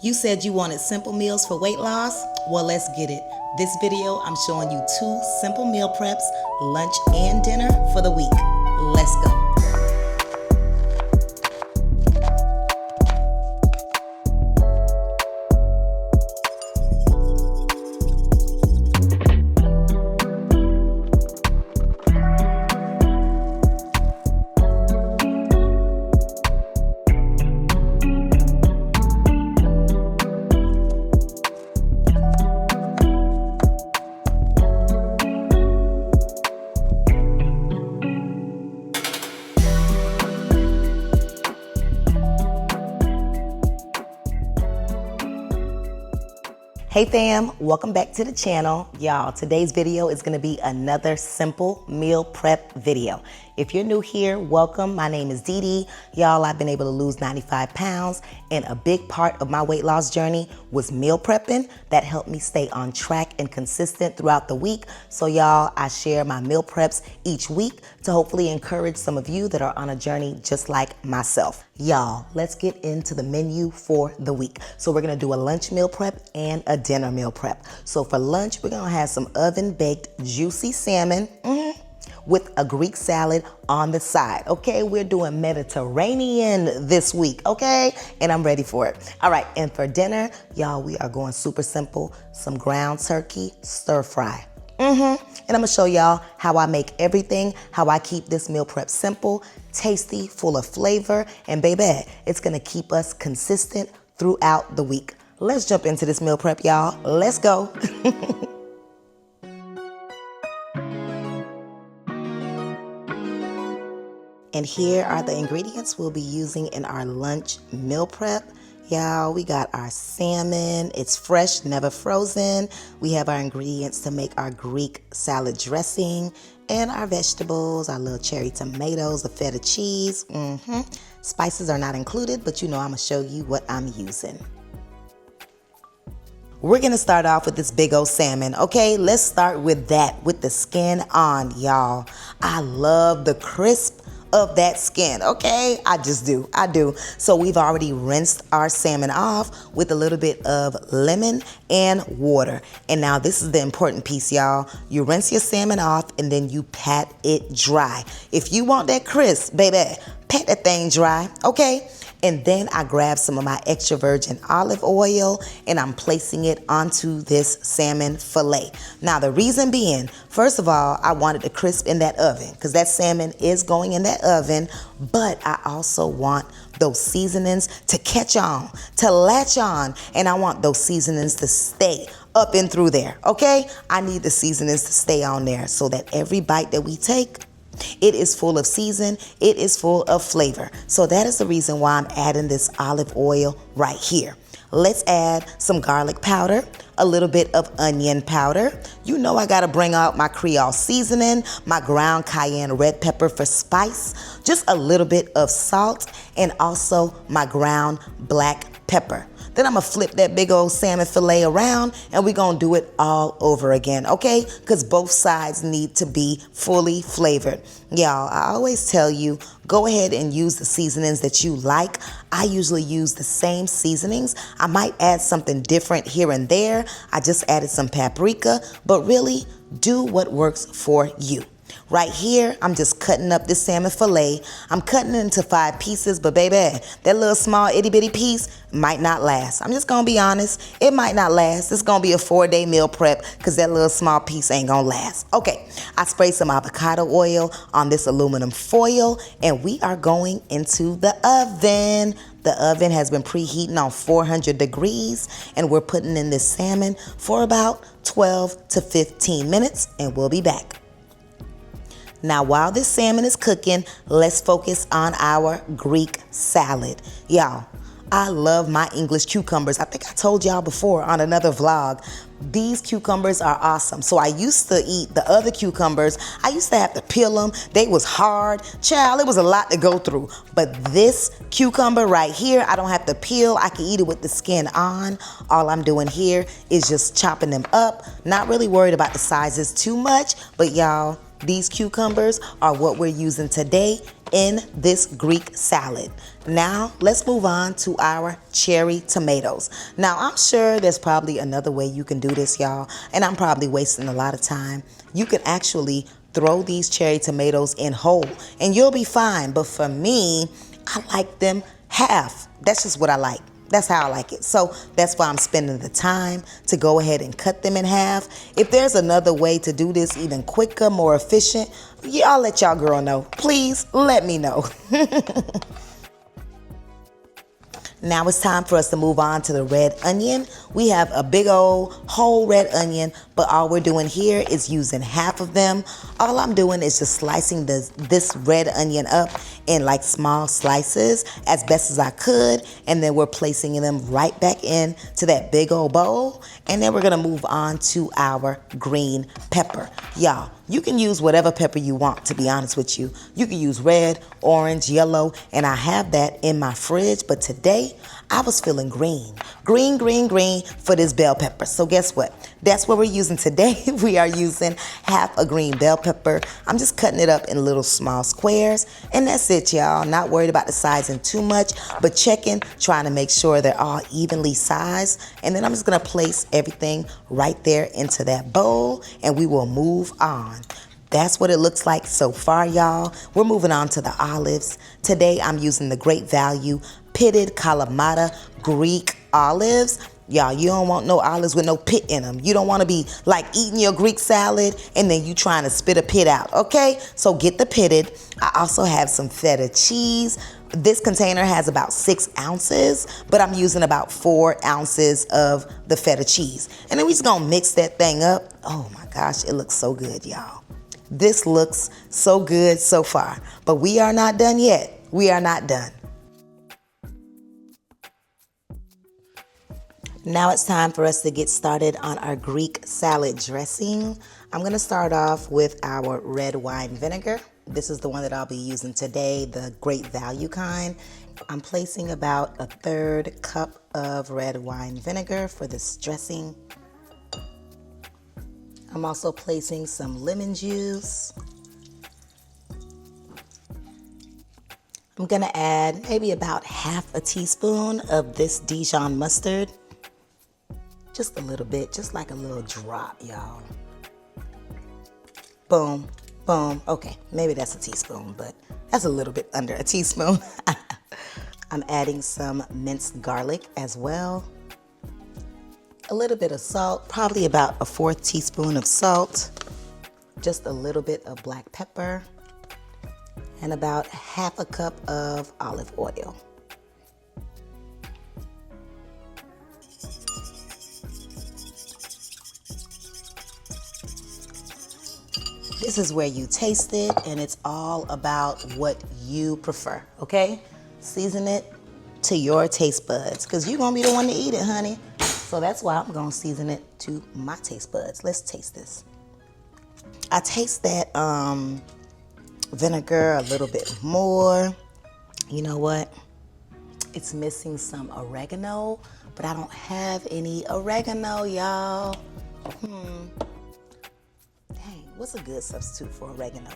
You said you wanted simple meals for weight loss? Well, let's get it. This video, I'm showing you 2 simple meal preps, lunch and dinner for the week. Let's go. Hey fam, welcome back to the channel. Y'all, today's video is gonna be another simple meal prep video. If you're new here, welcome. My name is DeeDee. Y'all, I've been able to lose 95 pounds, and a big part of my weight loss journey was meal prepping. That helped me stay on track and consistent throughout the week. So y'all, I share my meal preps each week to hopefully encourage some of you that are on a journey just like myself. Y'all, let's get into the menu for the week. So we're gonna do a lunch meal prep and a dinner meal prep. So for lunch, we're gonna have some oven-baked juicy salmon with a Greek salad on the side, okay? We're doing Mediterranean this week, okay? And I'm ready for it. All right, and for dinner, y'all, we are going super simple, some ground turkey stir fry. And I'm gonna show y'all how I make everything, how I keep this meal prep simple, tasty, full of flavor, and baby, it's gonna keep us consistent throughout the week. Let's jump into this meal prep, y'all. Let's go. And here are the ingredients we'll be using in our lunch meal prep. Y'all, we got our salmon. It's fresh, never frozen. We have our ingredients to make our Greek salad dressing and our vegetables, our little cherry tomatoes, the feta cheese. Spices are not included, but you know I'm gonna show you what I'm using. We're gonna start off with this big old salmon, okay? Let's start with that, with the skin on, y'all. I love the crisp of that skin, okay? I do. So we've already rinsed our salmon off with a little bit of lemon and water. And now this is the important piece, y'all. You rinse your salmon off and then you pat it dry. If you want that crisp, baby, pat that thing dry, okay? And then I grab some of my extra virgin olive oil and I'm placing it onto this salmon fillet. Now the reason being, first of all, I wanted the crisp in that oven because that salmon is going in that oven, but I also want those seasonings to catch on, to latch on, and I want those seasonings to stay up and through there, okay? I need the seasonings to stay on there so that every bite that we take, it is full of season, it is full of flavor. So that is the reason why I'm adding this olive oil right here. Let's add some garlic powder, a little bit of onion powder. You know I gotta bring out my Creole seasoning, my ground cayenne red pepper for spice, just a little bit of salt, and also my ground black pepper. Then I'm gonna flip that big old salmon fillet around and we're gonna do it all over again, okay? Because both sides need to be fully flavored. Y'all, I always tell you, go ahead and use the seasonings that you like. I usually use the same seasonings. I might add something different here and there. I just added some paprika, but really do what works for you. Right here, I'm just cutting up this salmon fillet. I'm cutting it into 5 pieces, but baby, that little small itty bitty piece might not last. I'm just gonna be honest, it might not last. It's gonna be a 4-day meal prep because that little small piece ain't gonna last. Okay, I sprayed some avocado oil on this aluminum foil and we are going into the oven. The oven has been preheating on 400 degrees and we're putting in this salmon for about 12 to 15 minutes and we'll be back. Now, while this salmon is cooking, let's focus on our Greek salad. Y'all, I love my English cucumbers. I think I told y'all before on another vlog, these cucumbers are awesome. So I used to eat the other cucumbers. I used to have to peel them. They was hard. Child, it was a lot to go through. But this cucumber right here, I don't have to peel. I can eat it with the skin on. All I'm doing here is just chopping them up. Not really worried about the sizes too much, but y'all, these cucumbers are what we're using today in this Greek salad. Now, let's move on to our cherry tomatoes. Now, I'm sure there's probably another way you can do this, y'all, and I'm probably wasting a lot of time. You can actually throw these cherry tomatoes in whole, and you'll be fine. But for me, I like them half. That's just what I like. That's how I like it. So that's why I'm spending the time to go ahead and cut them in half. If there's another way to do this even quicker, more efficient, yeah, I'll let y'all girl know. Please let me know. Now it's time for us to move on to the red onion. We have a big old whole red onion, but all we're doing here is using half of them. All I'm doing is just slicing this red onion up in like small slices as best as I could, and then we're placing them right back into that big old bowl, and then we're gonna move on to our green pepper. Y'all, you can use whatever pepper you want, to be honest with you. You can use red, orange, yellow, and I have that in my fridge, but today I was feeling green. Green for this bell pepper. So guess what? That's what we're using today. We are using half a green bell pepper. I'm just cutting it up in little small squares, and that's it, y'all. Not worried about the sizing too much, but checking, trying to make sure they're all evenly sized. And then I'm just gonna place everything right there into that bowl, and we will move on. That's what it looks like so far, y'all. We're moving on to the olives. Today, I'm using the Great Value pitted Kalamata Greek olives. Y'all, you don't want no olives with no pit in them. You don't want to be like eating your Greek salad and then you trying to spit a pit out, okay? So get the pitted. I also have some feta cheese. This container has about 6 ounces, but I'm using about 4 ounces of the feta cheese. And then we just gonna mix that thing up. Oh my gosh, it looks so good, y'all. This looks so good so far, but we are not done yet. We are not done. Now it's time for us to get started on our Greek salad dressing. I'm gonna start off with our red wine vinegar. This is the one that I'll be using today, the Great Value kind. I'm placing about a 1/3 cup of red wine vinegar for this dressing. I'm also placing some lemon juice. I'm gonna add maybe about 1/2 teaspoon of this Dijon mustard. Just a little bit, just like a little drop, y'all. Boom, boom. Okay, maybe that's a teaspoon, but that's a little bit under a teaspoon. I'm adding some minced garlic as well. A little bit of salt, probably about a 1/4 teaspoon of salt. Just a little bit of black pepper. And about 1/2 cup of olive oil. This is where you taste it, and it's all about what you prefer, okay? Season it to your taste buds, because you're gonna be the one to eat it, honey. So that's why I'm gonna season it to my taste buds. Let's taste this. I taste that vinegar a little bit more. You know what? It's missing some oregano, but I don't have any oregano, y'all. Dang, what's a good substitute for oregano?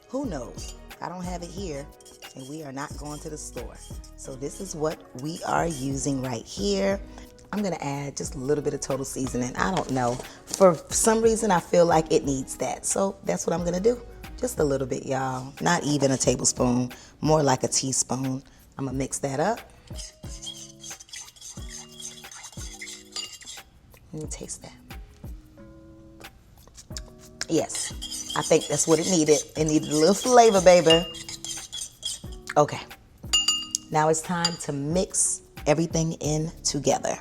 Who knows? I don't have it here, and we are not going to the store. So this is what we are using right here. I'm gonna add just a little bit of total seasoning. I don't know. For some reason, I feel like it needs that. So that's what I'm gonna do. Just a little bit, y'all. Not even a tablespoon, more like a teaspoon. I'm gonna mix that up. Let me taste that. Yes, I think that's what it needed. It needed a little flavor, baby. Okay, now it's time to mix everything in together.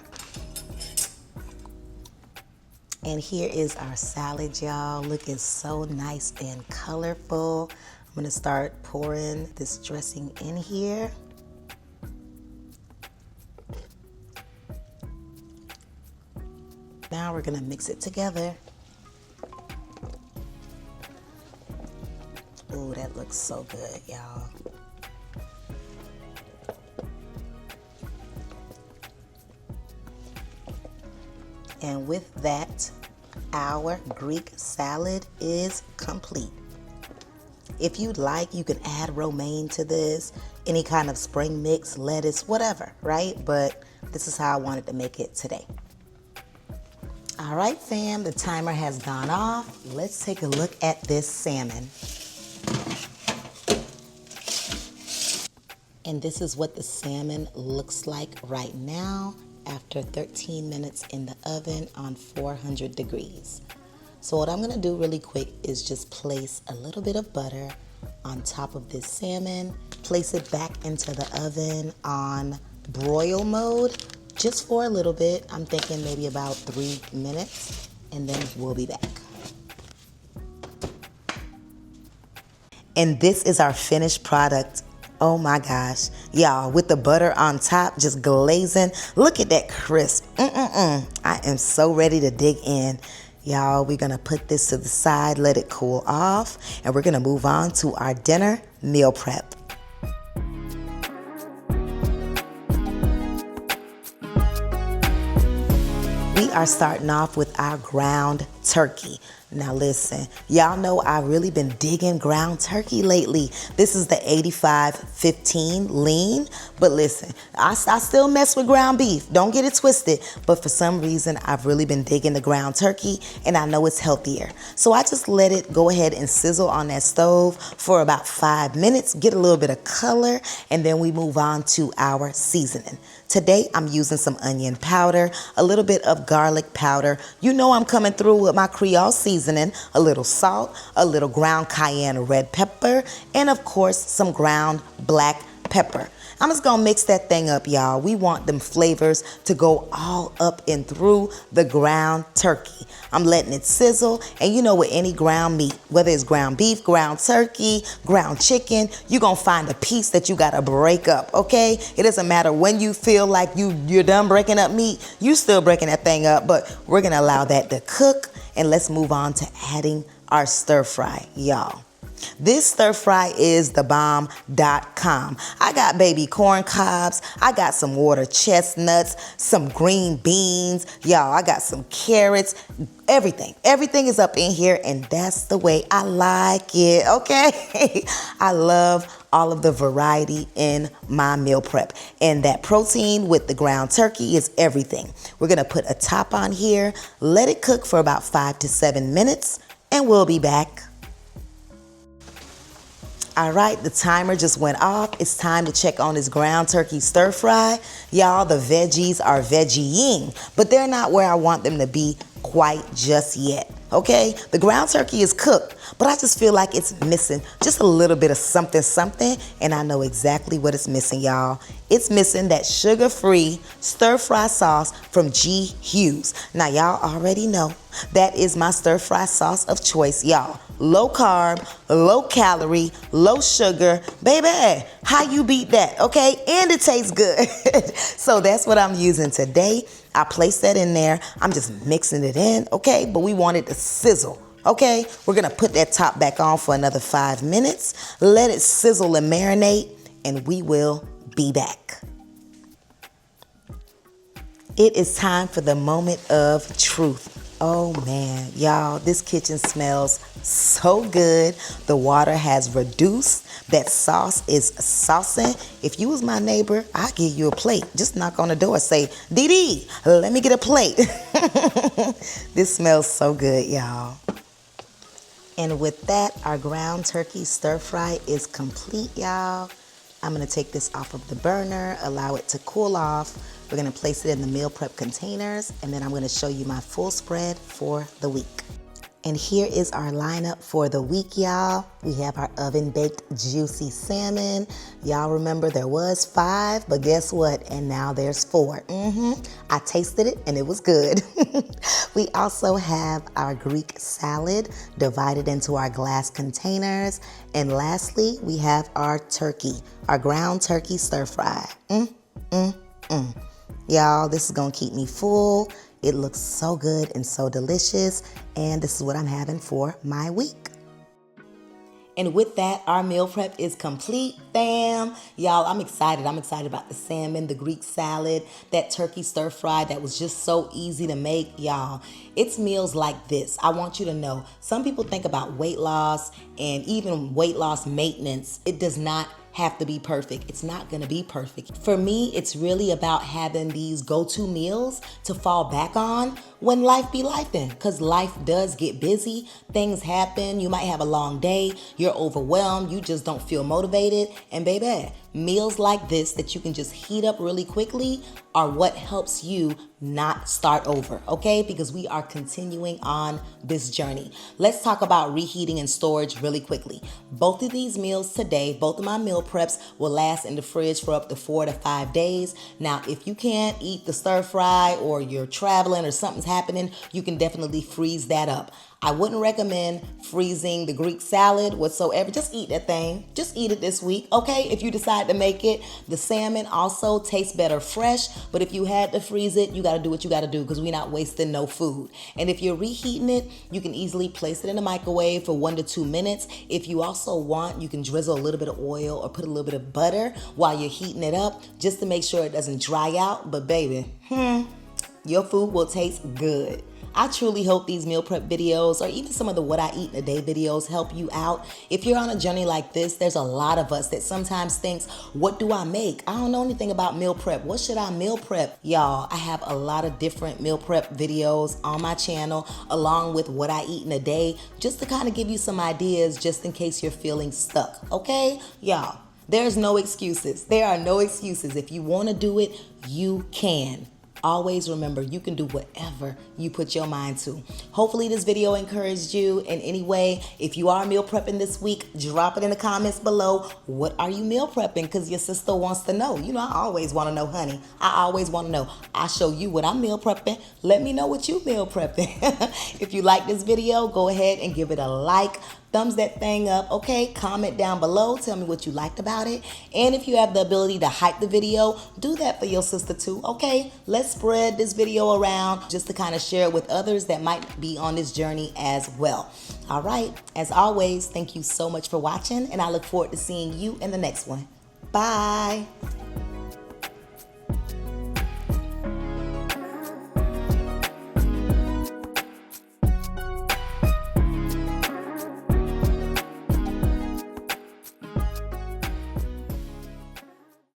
And here is our salad, y'all. Looking so nice and colorful. I'm gonna start pouring this dressing in here. Now we're gonna mix it together. Ooh, that looks so good, y'all. And with that, our Greek salad is complete. If you'd like, you can add romaine to this. any kind of spring mix, lettuce, whatever, right? But this is how I wanted to make it today. All right, fam, the timer has gone off. Let's take a look at this salmon. And this is what the salmon looks like right now after 13 minutes in the oven on 400 degrees. So what I'm gonna do really quick is just place a little bit of butter on top of this salmon, place it back into the oven on broil mode just for a little bit. I'm thinking maybe about 3 minutes, and then we'll be back. And this is our finished product. Oh my gosh, y'all, with the butter on top just glazing. Look at that crisp. I am so ready to dig in. Y'all, we're gonna put this to the side, let it cool off, and we're gonna move on to our dinner meal prep. We are starting off with our ground turkey. Now listen, y'all know I've really been digging ground turkey lately. This is the 85-15 lean, but listen, I still mess with ground beef. Don't get it twisted, but for some reason, I've really been digging the ground turkey, and I know it's healthier. So I just let it go ahead and sizzle on that stove for about 5 minutes, get a little bit of color, and then we move on to our seasoning. Today, I'm using some onion powder, a little bit of garlic powder. You know I'm coming through with my Creole seasoning, a little salt, a little ground cayenne red pepper, and of course, some ground black pepper. I'm just gonna mix that thing up, y'all. We want them flavors to go all up and through the ground turkey. I'm letting it sizzle, and you know with any ground meat, whether it's ground beef, ground turkey, ground chicken, you're gonna find a piece that you gotta break up, okay? It doesn't matter when you feel like you're done breaking up meat, you still breaking that thing up, but we're gonna allow that to cook, and let's move on to adding our stir fry, y'all. This stir fry is thebomb.com. I got baby corn cobs. I got some water chestnuts, some green beans. Y'all, I got some carrots. Everything. Everything is up in here, and that's the way I like it, okay? I love all of the variety in my meal prep. And that protein with the ground turkey is everything. We're gonna put a top on here, let it cook for about 5 to 7 minutes, and we'll be back. All right, the timer just went off. It's time to check on this ground turkey stir fry. Y'all, the veggies are veggieing, but they're not where I want them to be quite just yet, okay? The ground turkey is cooked, but I just feel like it's missing just a little bit of something, and I know exactly what it's missing, y'all. It's missing that sugar-free stir-fry sauce from G. Hughes. Now, y'all already know that is my stir-fry sauce of choice, y'all. Low carb, low calorie, low sugar. Baby, how you beat that, okay? And it tastes good. So that's what I'm using today. I placed that in there. I'm just mixing it in, okay? But we want it to sizzle, okay? We're gonna put that top back on for another 5 minutes. Let it sizzle and marinate, and we will be back. It is time for the moment of truth. Oh man, y'all, this kitchen smells so good. The water has reduced. That sauce is saucing. If you was my neighbor, I'd give you a plate. Just knock on the door, say, DeeDee, let me get a plate. This smells so good, y'all. And with that, our ground turkey stir fry is complete, y'all. I'm gonna take this off of the burner, allow it to cool off. We're gonna place it in the meal prep containers, and then I'm gonna show you my full spread for the week. And here is our lineup for the week, y'all. We have our oven-baked juicy salmon. Y'all remember there was 5, but guess what? And now there's 4. I tasted it and it was good. We also have our Greek salad divided into our glass containers. And lastly, we have our turkey, our ground turkey stir fry. Y'all, this is gonna keep me full. It looks so good and so delicious, and this is what I'm having for my week. And with that, our meal prep is complete, fam. Y'all, I'm excited. I'm excited about the salmon, the Greek salad, that turkey stir fry that was just so easy to make, y'all. It's meals like this. I want you to know, some people think about weight loss and even weight loss maintenance. It does not have to be perfect. It's not gonna be perfect. For me, it's really about having these go-to meals to fall back on when life be lifing, because life does get busy, things happen, you might have a long day, you're overwhelmed, you just don't feel motivated, and baby, meals like this that you can just heat up really quickly are what helps you not start over, okay? Because we are continuing on this journey. Let's talk about reheating and storage really quickly. Both of these meals today, both of my meal preps will last in the fridge for up to 4 to 5 days. Now, if you can't eat the stir fry or you're traveling or something's happening, you can definitely freeze that up. I wouldn't recommend freezing the Greek salad whatsoever. Just eat that thing. Just eat it this week, okay? If you decide to make it. The salmon also tastes better fresh, but if you had to freeze it, you gotta do what you gotta do because we're not wasting no food. And if you're reheating it, you can easily place it in the microwave for 1 to 2 minutes. If you also want, you can drizzle a little bit of oil or put a little bit of butter while you're heating it up just to make sure it doesn't dry out. But baby, your food will taste good. I truly hope these meal prep videos or even some of the what I eat in a day videos help you out. If you're on a journey like this, there's a lot of us that sometimes thinks, what do I make? I don't know anything about meal prep. What should I meal prep? Y'all, I have a lot of different meal prep videos on my channel along with what I eat in a day just to kind of give you some ideas just in case you're feeling stuck, okay? Y'all, there's no excuses. There are no excuses. If you want to do it, you can. Always remember, you can do whatever you put your mind to. Hopefully this video encouraged you in any way. If you are meal prepping this week, drop it in the comments below. What are you meal prepping? Because your sister wants to know. You know, I always want to know, honey. I always want to know. I show you what I'm meal prepping. Let me know what you meal prepping. If you like this video, go ahead and give it a like. Thumbs that thing up, okay? Comment down below. Tell me what you liked about it. And if you have the ability to hype the video, do that for your sister too, okay? Let's spread this video around just to kind of share it with others that might be on this journey as well. All right, as always, thank you so much for watching, and I look forward to seeing you in the next one. Bye.